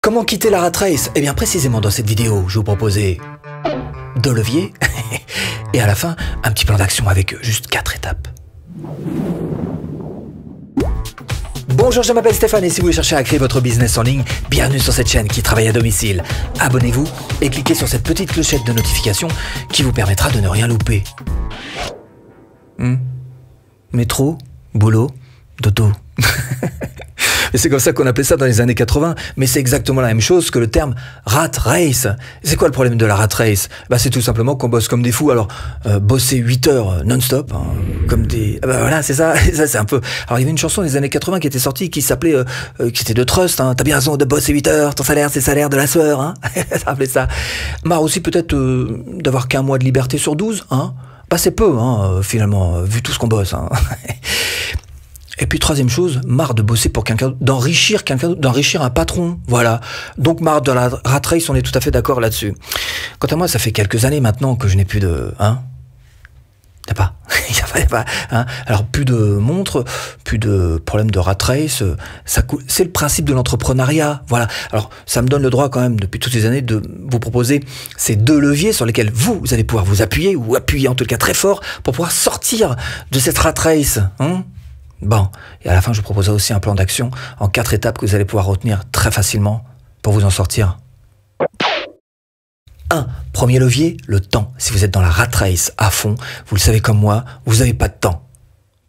Comment quitter la rat race? Eh bien précisément dans cette vidéo, je vais vous proposer 2 leviers et à la fin, un petit plan d'action avec juste 4 étapes. Bonjour, je m'appelle Stéphane et si vous cherchez à créer votre business en ligne, bienvenue sur cette chaîne qui travaille à domicile. Abonnez-vous et cliquez sur cette petite clochette de notification qui vous permettra de ne rien louper. Métro, boulot, dodo. C'est comme ça qu'on appelait ça dans les années 80, mais c'est exactement la même chose que le terme rat race. C'est quoi le problème de la rat race? C'est tout simplement qu'on bosse comme des fous. Alors, bosser 8 heures non-stop, hein, comme des... voilà, c'est ça, ça c'est un peu... Alors, il y avait une chanson des années 80 qui était sortie, qui s'appelait... qui était de Trust, hein. T'as bien raison de bosser 8 heures, ton salaire, c'est le salaire de la sueur, hein. Ça rappelait ça. Marre aussi peut-être d'avoir qu'un mois de liberté sur 12, hein. C'est peu, hein, finalement, vu tout ce qu'on bosse, hein. Et puis troisième chose, marre de bosser pour quelqu'un, d'enrichir un patron, voilà. Donc marre de la rat race, on est tout à fait d'accord là-dessus. Quant à moi, ça fait quelques années maintenant que je n'ai plus de... Hein? Y a pas, hein? Alors plus de montres, plus de problèmes de rat race, c'est le principe de l'entrepreneuriat, voilà. Alors ça me donne le droit quand même, depuis toutes ces années, de vous proposer ces 2 leviers sur lesquels vous allez pouvoir vous appuyer, ou appuyer en tout cas très fort, pour pouvoir sortir de cette rat race, hein? Bon, et à la fin, je vous proposerai aussi un plan d'action en 4 étapes que vous allez pouvoir retenir très facilement pour vous en sortir. 1. Premier levier, le temps. Si vous êtes dans la rat race à fond, vous le savez comme moi, vous n'avez pas de temps.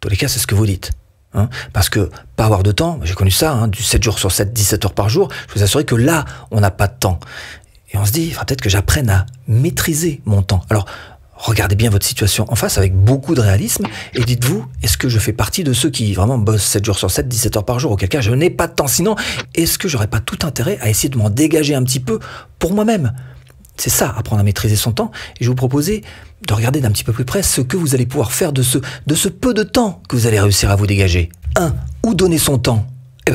Dans tous les cas, c'est ce que vous dites. Hein, parce que pas avoir de temps, j'ai connu ça, hein, du 7 jours sur 7, 17 heures par jour, je vous assure que là, on n'a pas de temps. Et on se dit, il faudra peut-être que j'apprenne à maîtriser mon temps. Alors, regardez bien votre situation en face avec beaucoup de réalisme et dites-vous, est-ce que je fais partie de ceux qui vraiment bossent 7 jours sur 7, 17 heures par jour, auquel cas je n'ai pas de temps. Sinon, est-ce que j'aurais pas tout intérêt à essayer de m'en dégager un petit peu pour moi-même? C'est ça, apprendre à maîtriser son temps. Et je vais vous proposer de regarder d'un petit peu plus près ce que vous allez pouvoir faire de ce peu de temps que vous allez réussir à vous dégager. 1. Où donner son temps?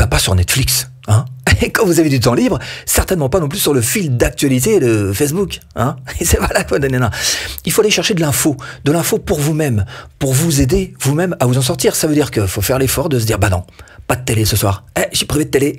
Pas sur Netflix, hein. Et quand vous avez du temps libre, certainement pas non plus sur le fil d'actualité de Facebook, hein. Et c'est voilà quoi, non. Il faut aller chercher de l'info pour vous-même, pour vous aider vous-même à vous en sortir. Ça veut dire qu'il faut faire l'effort de se dire, non, pas de télé ce soir. J'ai privé de télé.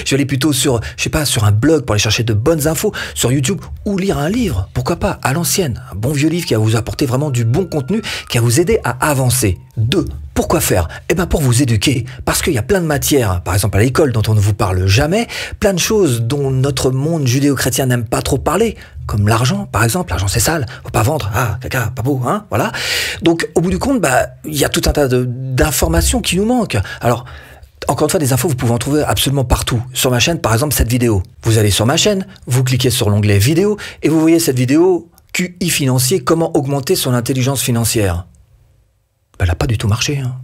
Je vais aller plutôt sur, sur un blog pour aller chercher de bonnes infos, sur YouTube, ou lire un livre, pourquoi pas, à l'ancienne. Un bon vieux livre qui va vous apporter vraiment du bon contenu, qui va vous aider à avancer. 2. Pourquoi faire? Pour vous éduquer. Parce qu'il y a plein de matières, par exemple à l'école, dont on ne vous parle jamais, plein de choses dont notre monde judéo-chrétien n'aime pas trop parler, comme l'argent, par exemple. L'argent, c'est sale, faut pas vendre. Caca, pas beau, hein, voilà. Donc, au bout du compte, il y a tout un tas d'informations qui nous manquent. Alors, encore une fois, des infos, vous pouvez en trouver absolument partout. Sur ma chaîne, par exemple, cette vidéo. Vous allez sur ma chaîne, vous cliquez sur l'onglet vidéo, et vous voyez cette vidéo QI financier, comment augmenter son intelligence financière. Elle n'a pas du tout marché, hein.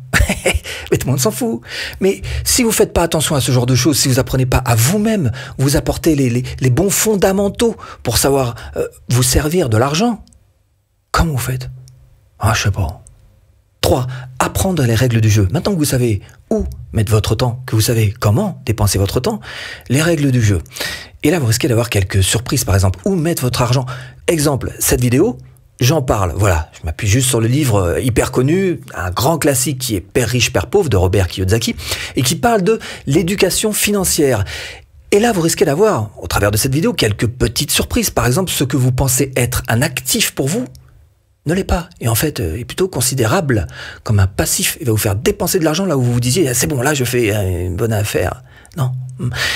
Mais tout le monde s'en fout. Mais si vous faites pas attention à ce genre de choses, si vous apprenez pas à vous-même vous apporter les bons fondamentaux pour savoir vous servir de l'argent, comment vous faites? Je sais pas. 3. Apprendre les règles du jeu. Maintenant que vous savez où mettre votre temps, que vous savez comment dépenser votre temps, les règles du jeu. Et là, vous risquez d'avoir quelques surprises, par exemple. Où mettre votre argent? Exemple, cette vidéo, j'en parle, voilà, je m'appuie juste sur le livre hyper connu, un grand classique qui est Père riche, Père pauvre de Robert Kiyosaki, et qui parle de l'éducation financière. Et là, vous risquez d'avoir, au travers de cette vidéo, quelques petites surprises. Par exemple, ce que vous pensez être un actif pour vous ne l'est pas. Et en fait, est plutôt considérable comme un passif. Il va vous faire dépenser de l'argent là où vous vous disiez, c'est bon, là, je fais une bonne affaire. Non.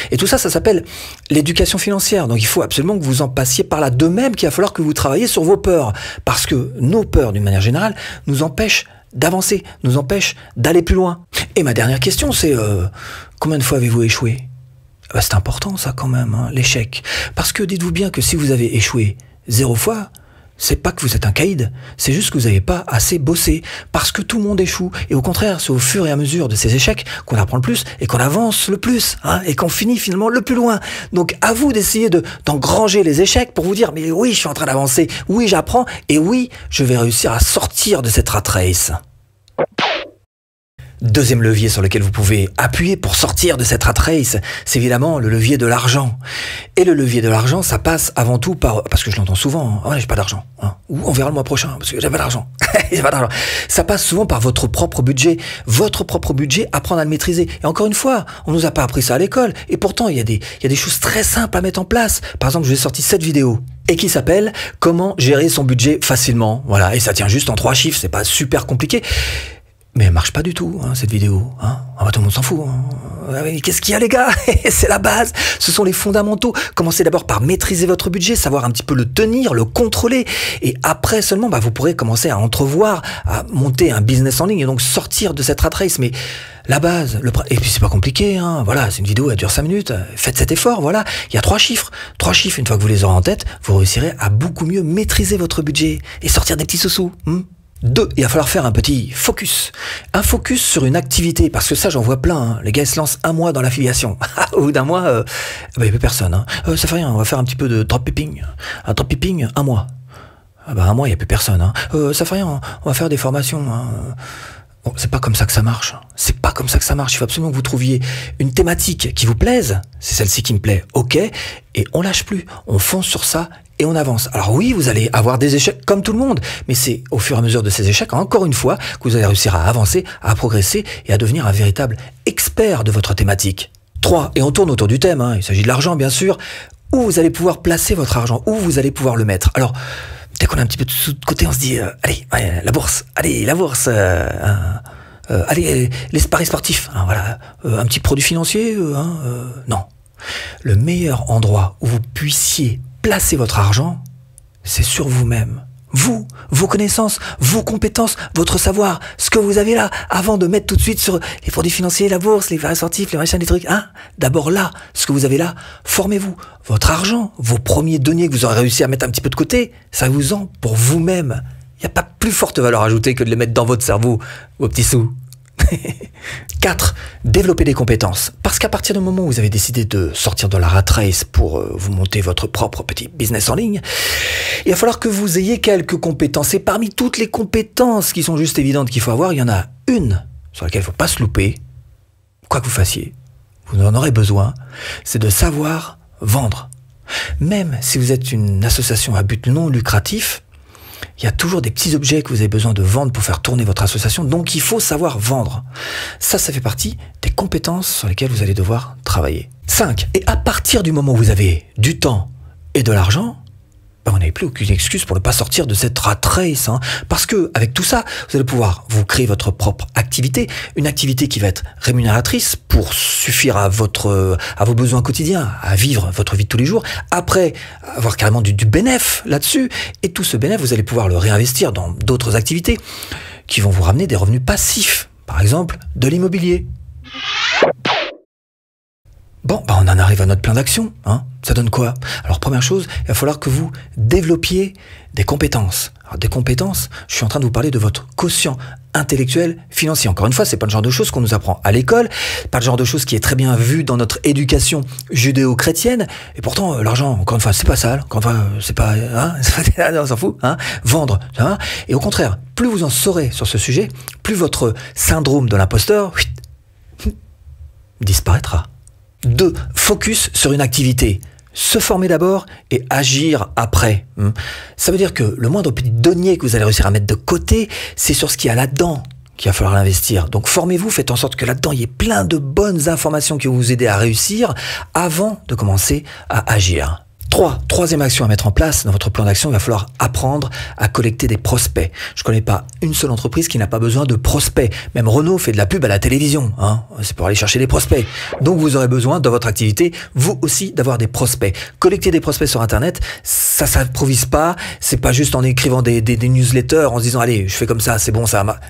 Et tout ça, ça s'appelle l'éducation financière. Donc il faut absolument que vous en passiez par là. De même qu'il va falloir que vous travailliez sur vos peurs. Parce que nos peurs, d'une manière générale, nous empêchent d'avancer, nous empêchent d'aller plus loin. Et ma dernière question, c'est combien de fois avez-vous échoué? C'est important ça quand même, hein, l'échec. Parce que dites-vous bien que si vous avez échoué 0 fois, c'est pas que vous êtes un caïd, c'est juste que vous n'avez pas assez bossé, parce que tout le monde échoue. Et au contraire, c'est au fur et à mesure de ces échecs qu'on apprend le plus, et qu'on avance le plus, hein, et qu'on finit finalement le plus loin. Donc à vous d'essayer d'engranger les échecs pour vous dire, mais oui, je suis en train d'avancer, oui, j'apprends, et oui, je vais réussir à sortir de cette rat race. Deuxième levier sur lequel vous pouvez appuyer pour sortir de cette rat race, c'est évidemment le levier de l'argent. Et le levier de l'argent, ça passe avant tout par, parce que je l'entends souvent, j'ai pas d'argent, ou on verra le mois prochain, parce que j'ai pas d'argent. J'ai pas d'argent. Ça passe souvent par votre propre budget. Votre propre budget, apprendre à le maîtriser. Et encore une fois, on nous a pas appris ça à l'école. Et pourtant, il y a des choses très simples à mettre en place. Par exemple, je vous ai sorti cette vidéo et qui s'appelle Comment gérer son budget facilement. Voilà. Et ça tient juste en 3 chiffres. C'est pas super compliqué. Mais elle marche pas du tout, cette vidéo. Tout le monde s'en fout. Qu'est-ce qu'il y a, les gars? C'est la base. Ce sont les fondamentaux. Commencez d'abord par maîtriser votre budget, savoir un petit peu le tenir, le contrôler. Et après seulement, vous pourrez commencer à entrevoir, à monter un business en ligne et donc sortir de cette rat race. Mais la base, et puis c'est pas compliqué. Voilà, c'est une vidéo, elle dure 5 minutes. Faites cet effort, voilà. Il y a 3 chiffres. 3 chiffres, une fois que vous les aurez en tête, vous réussirez à beaucoup mieux maîtriser votre budget et sortir des petits sous-sous. 2, il va falloir faire un petit focus. Un focus sur une activité, parce que ça, j'en vois plein. Les gars, ils se lancent un mois dans l'affiliation. Au bout d'un mois, il n'y a plus personne. Ça fait rien, on va faire un petit peu de dropshipping. Un dropshipping, 1 mois. Un mois, il n'y a plus personne. Ça fait rien, on va faire des formations. Bon, c'est pas comme ça que ça marche. C'est pas comme ça que ça marche. Il faut absolument que vous trouviez une thématique qui vous plaise. C'est celle-ci qui me plaît. Ok. Et on lâche plus. On fonce sur ça et on avance. Alors oui, vous allez avoir des échecs comme tout le monde. Mais c'est au fur et à mesure de ces échecs, encore une fois, que vous allez réussir à avancer, à progresser et à devenir un véritable expert de votre thématique. 3. Et on tourne autour du thème. Il s'agit de l'argent, bien sûr. Où vous allez pouvoir placer votre argent. Où vous allez pouvoir le mettre. Alors, dès qu'on a un petit peu de sous de côté, on se dit, allez, la bourse, allez, les paris sportifs, voilà, un petit produit financier, non. Le meilleur endroit où vous puissiez placer votre argent, c'est sur vous-même. Vous, vos connaissances, vos compétences, votre savoir, ce que vous avez là, avant de mettre tout de suite sur les produits financiers, la bourse, les paris sportifs, les machins, les trucs. D'abord là, ce que vous avez là, formez-vous. Votre argent, vos premiers deniers que vous aurez réussi à mettre un petit peu de côté, ça vous en pour vous-même. Il n'y a pas plus forte valeur ajoutée que de les mettre dans votre cerveau, vos petits sous. 4. Développer des compétences. Parce qu'à partir du moment où vous avez décidé de sortir de la rat race pour vous monter votre propre petit business en ligne, il va falloir que vous ayez quelques compétences. Et parmi toutes les compétences qui sont juste évidentes qu'il faut avoir, il y en a une sur laquelle il ne faut pas se louper. Quoi que vous fassiez, vous en aurez besoin, c'est de savoir vendre. Même si vous êtes une association à but non lucratif, il y a toujours des petits objets que vous avez besoin de vendre pour faire tourner votre association, donc il faut savoir vendre. Ça fait partie des compétences sur lesquelles vous allez devoir travailler. 5. Et à partir du moment où vous avez du temps et de l'argent, vous n'avez plus aucune excuse pour ne pas sortir de cette rat race. Parce que avec tout ça, vous allez pouvoir vous créer votre propre activité, une activité qui va être rémunératrice pour suffire à vos besoins quotidiens, à vivre votre vie de tous les jours. Après, avoir carrément du bénéfice là-dessus. Et tout ce bénéfice, vous allez pouvoir le réinvestir dans d'autres activités qui vont vous ramener des revenus passifs. Par exemple, de l'immobilier. Bon, on en arrive à notre plan d'action. Ça donne quoi? Alors, première chose, il va falloir que vous développiez des compétences. Alors, des compétences, je suis en train de vous parler de votre quotient intellectuel financier. Encore une fois, c'est pas le genre de choses qu'on nous apprend à l'école, pas le genre de choses qui est très bien vu dans notre éducation judéo-chrétienne. Et pourtant, l'argent, encore une fois, c'est pas sale. Encore une fois, c'est pas, on s'en fout. Vendre, et au contraire, plus vous en saurez sur ce sujet, plus votre syndrome de l'imposteur disparaîtra. 2. Focus sur une activité. Se former d'abord et agir après. Ça veut dire que le moindre petit denier que vous allez réussir à mettre de côté, c'est sur ce qu'il y a là-dedans qu'il va falloir l'investir. Donc formez-vous, faites en sorte que là-dedans, il y ait plein de bonnes informations qui vont vous aider à réussir avant de commencer à agir. 3. Troisième action à mettre en place dans votre plan d'action, il va falloir apprendre à collecter des prospects. Je ne connais pas une seule entreprise qui n'a pas besoin de prospects. Même Renault fait de la pub à la télévision. C'est pour aller chercher des prospects. Donc vous aurez besoin dans votre activité, vous aussi, d'avoir des prospects. Collecter des prospects sur Internet, ça s'improvise pas. C'est pas juste en écrivant des newsletters, en se disant allez, je fais comme ça, c'est bon,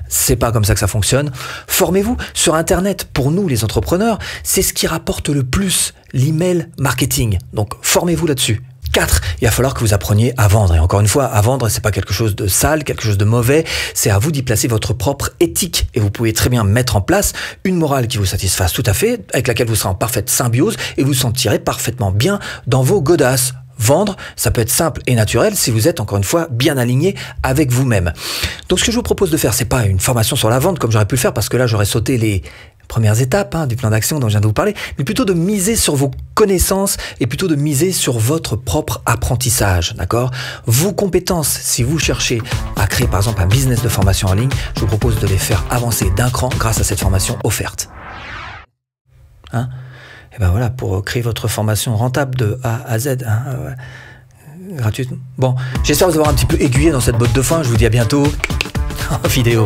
c'est pas comme ça que ça fonctionne. Formez-vous sur Internet. Pour nous, les entrepreneurs, c'est ce qui rapporte le plus, l'email marketing. Donc formez-vous là-dessus. 4. Il va falloir que vous appreniez à vendre. Et encore une fois, à vendre, c'est pas quelque chose de sale, quelque chose de mauvais. C'est à vous d'y placer votre propre éthique. Et vous pouvez très bien mettre en place une morale qui vous satisfasse tout à fait, avec laquelle vous serez en parfaite symbiose et vous sentirez parfaitement bien dans vos godasses. vendre, ça peut être simple et naturel si vous êtes encore une fois bien aligné avec vous-même. Donc ce que je vous propose de faire, c'est pas une formation sur la vente comme j'aurais pu le faire parce que là j'aurais sauté les premières étapes du plan d'action dont je viens de vous parler, mais plutôt de miser sur vos connaissances et plutôt de miser sur votre propre apprentissage, d'accord? Vos compétences, si vous cherchez à créer par exemple un business de formation en ligne, je vous propose de les faire avancer d'un cran grâce à cette formation offerte. Et ben voilà, pour créer votre formation rentable de A à Z, gratuitement. Bon, j'espère vous avoir un petit peu aiguillé dans cette botte de foin, je vous dis à bientôt en vidéo.